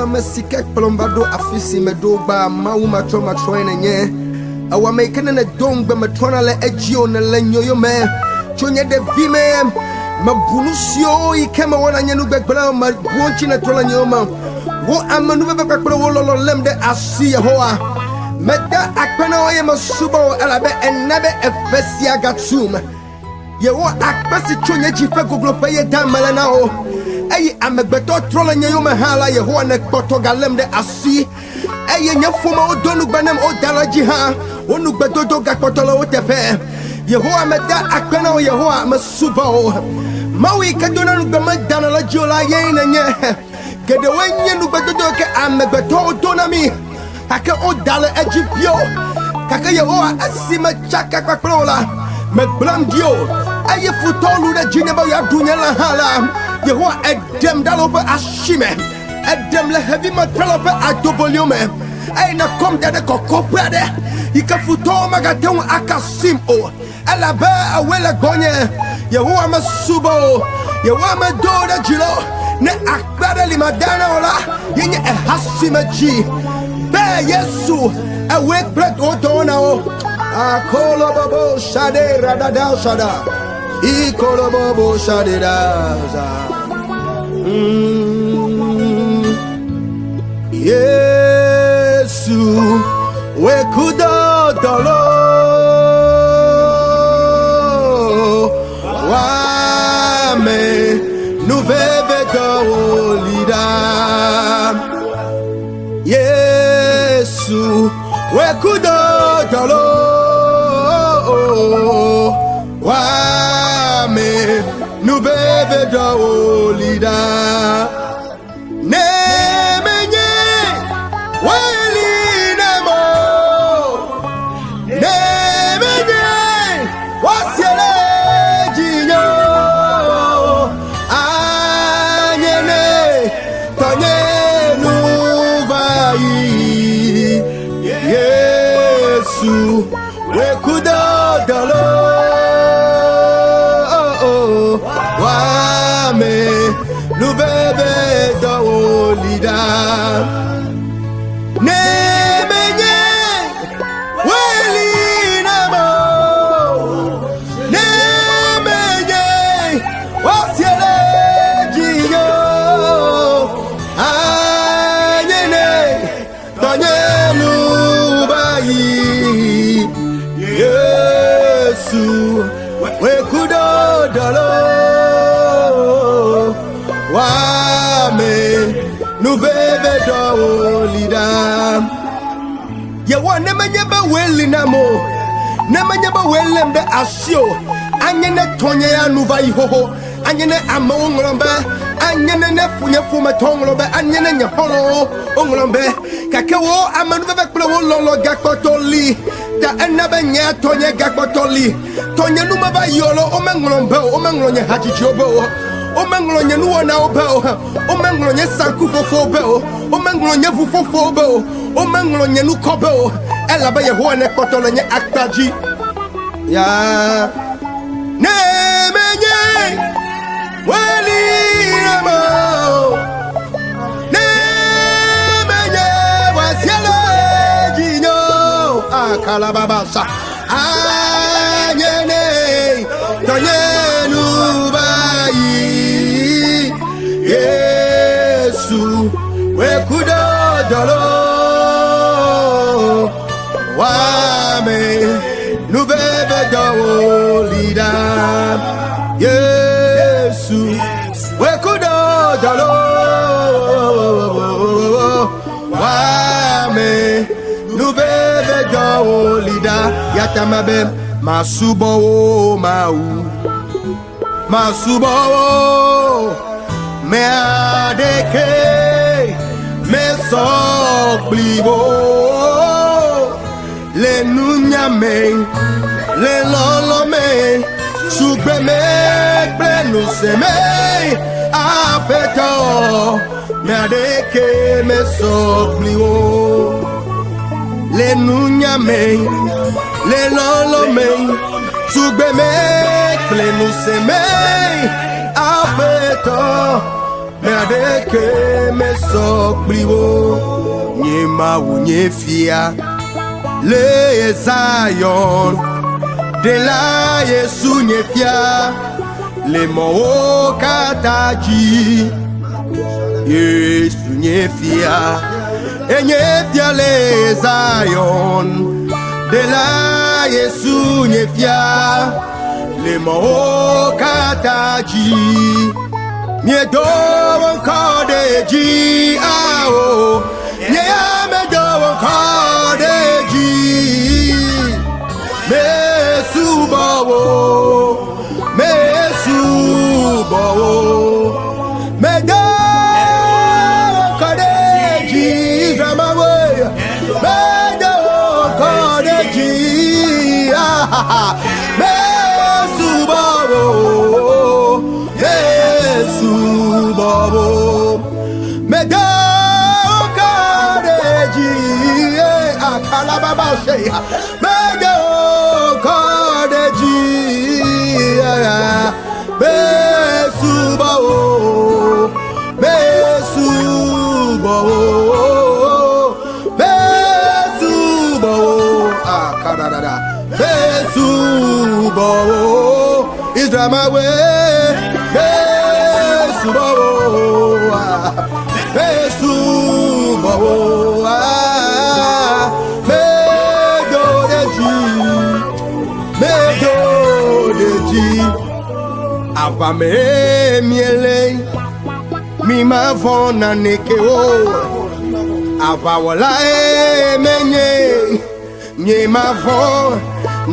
Awa mesike plombado afisi medoba mauma troma troina nye. Awa mekene ne dongbe metrona le ejio ne le nyoyo me. Chonye de vime mabunusio ikema wana nyenu begbela ma buonchi na trola nyoma. Wo amanu begbela wo lolo lemde asi Yehowa. Meda akpena oye masubo elabe enabe efesia gatsum. Yewo akpesi chonye jife goglo peye damala na o. Eye amegbeto trola nyoma hala Yehowa ne kpoto galemde asi. Eye nyefuma o donu gbanem o dalaji ha. Onu gbedodo gakpotolo o tefe. Yehowa meda akpena o Yehowa masubo. Mawi kadona nu gbama danala jola ye na nye. Gede wenye nu gbedodo ke amegbeto o donami. Kake o dale ejipio. Kake Yehowa asima chaka kwa prola. Me blam dio. Aye futolu de jineba ya dunya la hala. Yehowa edem dalope ashime. Edem le heavy matalope adoboliome. Aye na kom dede kokoprede. Ika futo magateun akasim o. Elabe awele gonye. Yehowa masubo. Yehowa me do de jilo. Ne akbade li madana ola. Yenye ehasime ji. Be Yesu a wake bread otona o akolo babo shade radada shada ikolo babo shade daza Yesu we kudo dolo wa me nuveve do lida Yesu we kudo dolo wa me nu bebe do lida ne menye weli nemo ne menye wasiele jinyo anyene tonye nu vai Yesu we kudo dolo wa me nu bebe do lida ne menye weli namo ne menye wasiele jiyo anyene tonyelu Yesu we kudo dolo wa me nu bebe do lida Yewa ne manyeba weli namo ne manyeba welem de asio anyene tonye ya nuva ihoho anyene ama onglombe anyene nefunye fuma tonglobe anyene nyaholo onglombe kakewo amanu bebe kplo wo lolo gakpotoli ta enabe nya tonye gakpotoli tonye numa ba yolo o menglombe o menglonye hajijobo o menglonye nuona obe o menglonye sanku fofo be o menglonye fufofo be o menglonye nukobe ela ba Yehowa ne kpotolonye aktaji ya ne menye weli namo ne menye wasiele jinyo akalababasa anyene tonyenu bayi Yesu we kudo dolo wa me nu bebe do lida Yesu we kudo dolo wa me nu bebe do lida yatamabe masubo masubo me adeke me soblibo le nunya me le lolo me sugbe me plenu se me afeto me adeke me soblibo le nunya me le lolo me sugbe me plenu se me afeto Medeke me sokliwo Nyema wunyefia Le Zion De la Yesu nyefia Le mo kataji Yesu nyefia Enyefia le Zion De la Yesu nyefia Le mo kataji Miedo nkodeji ao Miedo nkodeji Mesubawo Medo nkodeji Dramawe Medo nkodeji Mesubawo Medo kadeji akala baba sheya Medo kadeji besubawo akadada besubawo is drama way besubawo Avame miele mi ma vona nekeo avawala menye nye ma von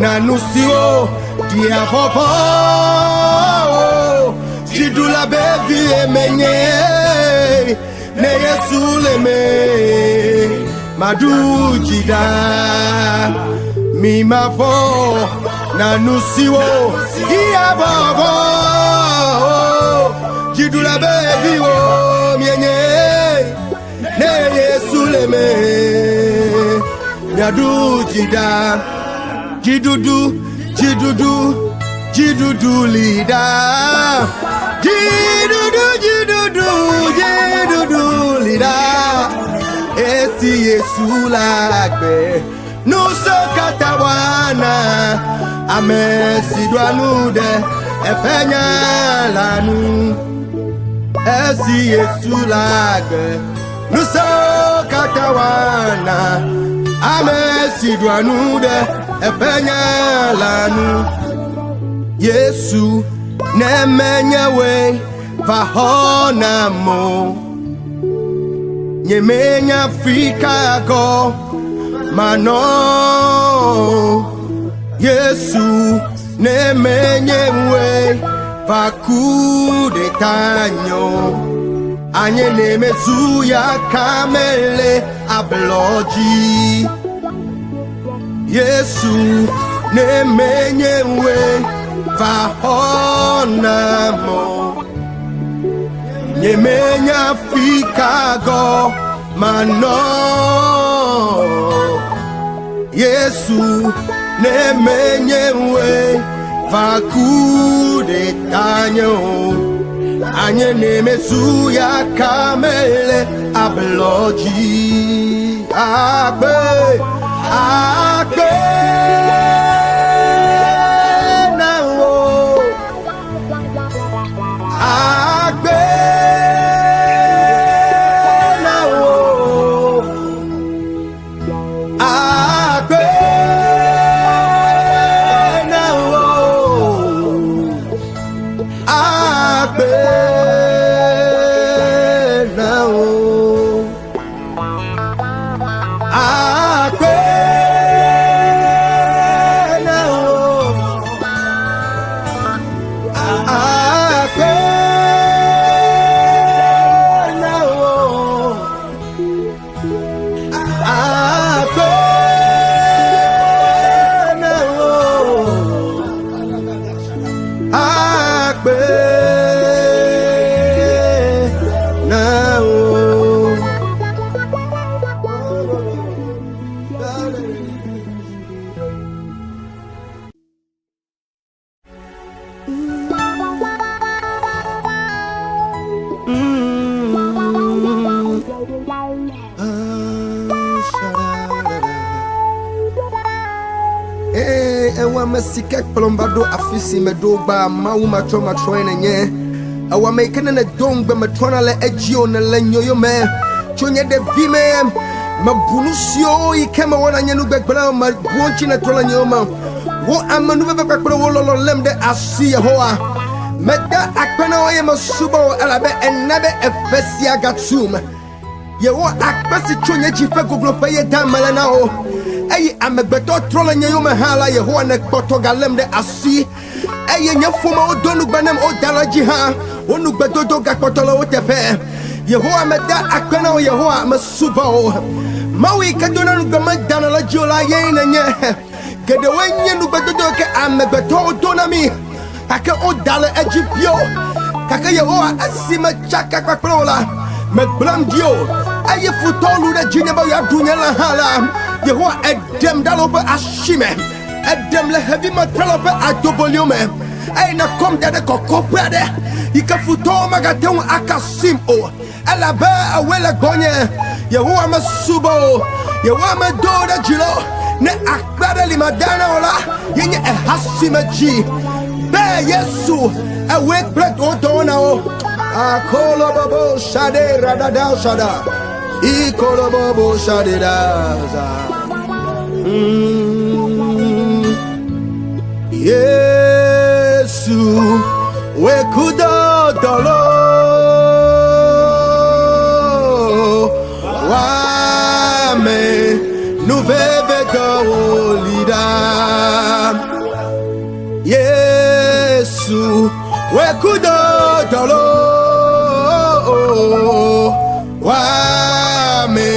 na nusio dia popo jidula bebi menye ne yesuleme madu jida mi ma von na nusio dia popo jidula bebi wo mienye ne yesuleme yadu jida jidudu lida jidudu lida esi yesulagbe nuso katawana amesidwanu de efenya lanu esi yesulagbe nuso katawana amesidwanu de efenya lanu Yesu nemenyewe vahona mo nyemenya fikago mano Yesu nemenyewe vakude tanyo anye nemezu ya kamele abloji Yesu nemenyewe vahona mo nyemenya fikago mano Yesu nemenyewe vakude tanyo anye nemezu ya kamele abloji agbe Ewa mesike plombado afisi medogba mauma choma troine nye. Awa mekene ne dongbe metrona le ejio ne le nyoyo me. Chonye de vime mabunusio ikema wana nyenu begbela ma buonchi na trola nyoma. Wo amanu begbela wo lolo lemde asi Yehowa. Meda akpena oye masubo alabe enabe efesia gatsum. Yehowa akpesi chonye jife guglo peye damala na o. Eye amegbeto trola nyeyo me hala Yehowa ne kpoto galem de asi. Eye nye fuma o donu gbanem o dalaji ha. Onu gbedodo gakpoto la o tepe. Yehowa meda akpena o Yehowa masuba o. Mawi kadona nugama dana la jiola ye na nye. Gede wenye nugbedodo ke amegbeto o donami. Kake o dale ejipyo. Kake Yehowa asime chaka kwa prola. Me blam dio. Eye futolu de jineba ya dunya la hala. Yehowa edem dalope ashime. Edem le heavy matalope adoboliome. Ey na kom dede kokoprede. Ika futo magateun akasim o. Elabe awele gonye. Yehowa masubo. Yehowa me do de jilo. Ne akbade limadana ola. Yenye ehasime ji. Be Yesu. Ewe bread o dona o. Akolo babo shade radada shada. Ikolo babo shade daza. Yesu wekudo dolo wame nuveve do lida. Yesu wekudo dolo wame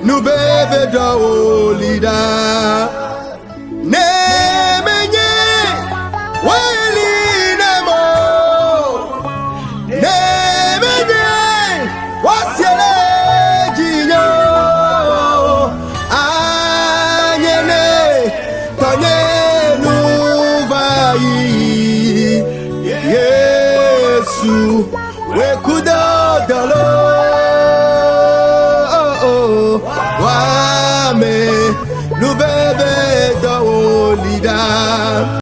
nuveve do lida. Nemenye weli nemo. Nemenye wasiele jinyo. Anyene tonye nuvayi. Yesu wekuda